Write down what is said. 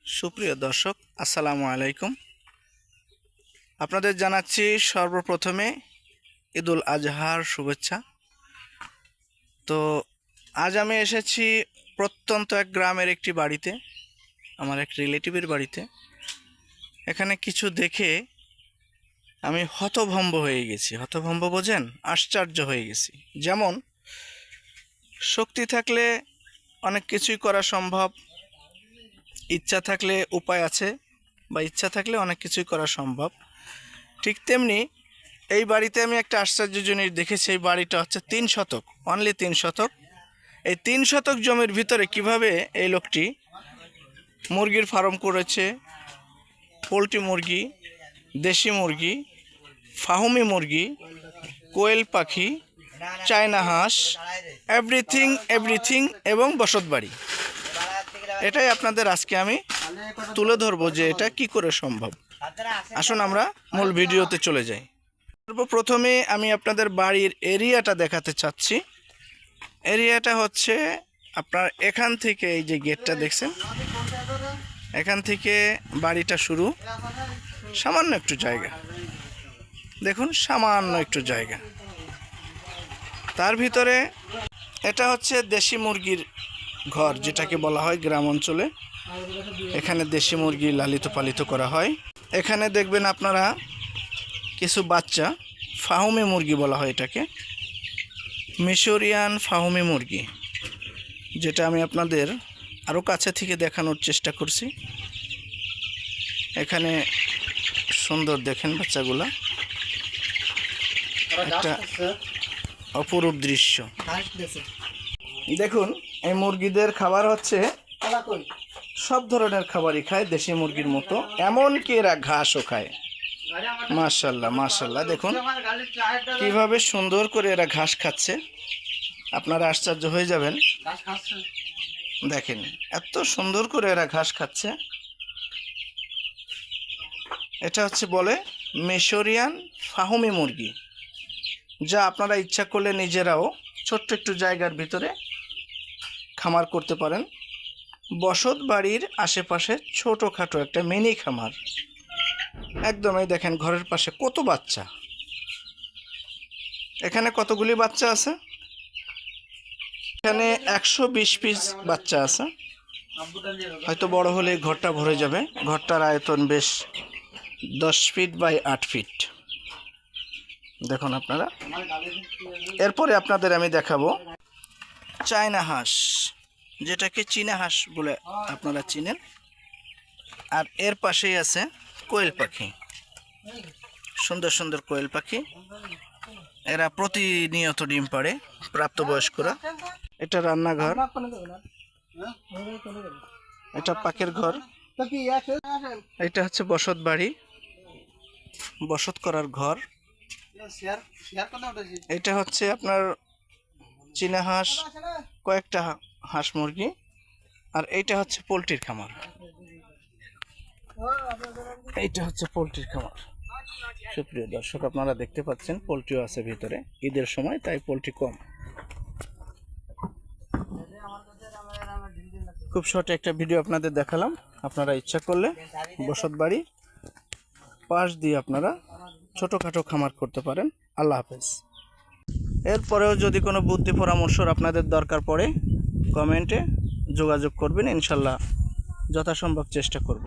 সুপ্রিয় দর্শক, আসসালামু আলাইকুম। আপনাদের জানাচ্ছি সর্বপ্রথমে ঈদুল আজহার শুভেচ্ছা। তো আজ আমি এসেছি প্রত্যন্ত এক গ্রামের একটি বাড়িতে, আমার এক রিলেটিভের বাড়িতে। এখানে কিছু দেখে আমি হতভম্ব হয়ে গেছি। হতভম্ব বোঝেন? আশ্চর্য হয়ে গেছি। যেমন শক্তি থাকলে অনেক কিছুই করা সম্ভব, ইচ্ছা থাকলে উপায় আছে, বা ইচ্ছা থাকলে অনেক কিছুই করা সম্ভব। ঠিক তেমনি এই বাড়িতে আমি একটা আশ্চর্য জিনিস দেখেছি। এই বাড়িটা হচ্ছে 3 শতক, অনলি 3 শতক। এই 3 শতক জমির ভিতরে কিভাবে এই লোকটি মুরগির ফার্ম করেছে, পোলট্রি মুরগি, দেশি মুরগি, ফাহুমি মুরগি, কোয়েল পাখি, চায়না হাঁস, এভরিথিং এবং বসতবাড়ি। এটাই আপনাদের আজকে আমি তুলে ধরবো যে এটা কি করে সম্ভব। আসুন আমরা মূল ভিডিওতে চলে যাই। সর্বপ্রথমে আমি আপনাদের বাড়ির এরিয়াটা দেখাতে চাচ্ছি। এরিয়াটা হচ্ছে আপনার এখান থেকে, এই যে গেটটা দেখছেন, এখান থেকে বাড়িটা শুরু। সামান্য একটু জায়গা দেখুন, সামান্য একটু জায়গা। তার ভিতরে এটা হচ্ছে দেশি মুরগির ঘর, যেটাকে বলা হয় গ্রাম অঞ্চলে। এখানে দেশি মুরগি লালিত পালিত করা হয়। এখানে দেখবেন আপনারা কিছু বাচ্চা, ফাহুমি মুরগি বলা হয় এটাকে, মিশরিয়ান ফাহুমি মুরগি, যেটা আমি আপনাদের আরও কাছে থেকে দেখানোর চেষ্টা করছি। এখানে সুন্দর দেখেন বাচ্চাগুলা, একটা অপরূপ দৃশ্য। দেখুন, এই মুরগিদের খাবার হচ্ছে সব ধরনের খাবারই খায় দেশি মুরগির মতো, এমনকি এরা ঘাসও খায়। মাশাল্লাহ মাশাল্লাহ, দেখুন কিভাবে সুন্দর করে এরা ঘাস খাচ্ছে। আপনারা আশ্চর্য হয়ে যাবেন। দেখেন এত সুন্দর করে এরা ঘাস খাচ্ছে। এটা হচ্ছে বলে মিশরিয়ান ফাহুমি মুরগি, যা আপনারা ইচ্ছা করলে নিজেরাও ছোট্ট একটু জায়গার ভিতরে খামার করতে পারেন। বসত বাড়ির আশেপাশে ছোটোখাটো একটা মিনি খামার। একদমই দেখেন ঘরের পাশে কত বাচ্চা। এখানে কতগুলি বাচ্চা আছে? এখানে 120 পিস বাচ্চা আছে। হয়তো বড় হলে ঘরটা ভরে যাবে। ঘরটার আয়তন বেশ 10 ফিট বাই 8 ফিট। দেখুন আপনারা। এরপরে আপনাদের আমি দেখাবো চায়না হাঁস, যেটাকে চীনা হাঁস বলে আপনারা চিনেন। আর এর পাশেই আছে কোয়েল পাখি, সুন্দর সুন্দর কোয়েল পাখি। এরা প্রতিনিয়ত ডিম পাড়ে, প্রাপ্তবয়স্করা। এটা রান্নাঘর, এটা পাখির ঘর, এটা হচ্ছে বসত বাড়ি, বসত করার ঘর। এটা হচ্ছে আপনার চীনা হাঁস, কয়েকটা হাঁস মুরগি। আর এইটা হচ্ছে পোলট্রির খামার। এইটা হচ্ছে পোলট্রির খামার। সুপ্রিয় দর্শক, আপনারা দেখতে পাচ্ছেন পোলট্রিও আছে ভিতরে। ঈদের সময় তাই পোলট্রি কম। খুব শর্ট একটা ভিডিও আপনাদের দেখালাম। আপনারা ইচ্ছা করলে বসত বাড়ি পাশ দিয়ে আপনারা ছোটোখাটো খামার করতে পারেন। আল্লাহ হাফেজ। এরপরেও যদি কোনো বুদ্ধি পরামর্শ আপনাদের দরকার পড়ে, কমেন্টে যোগাযোগ করবেন। ইনশাল্লাহ যথাসম্ভব চেষ্টা করব।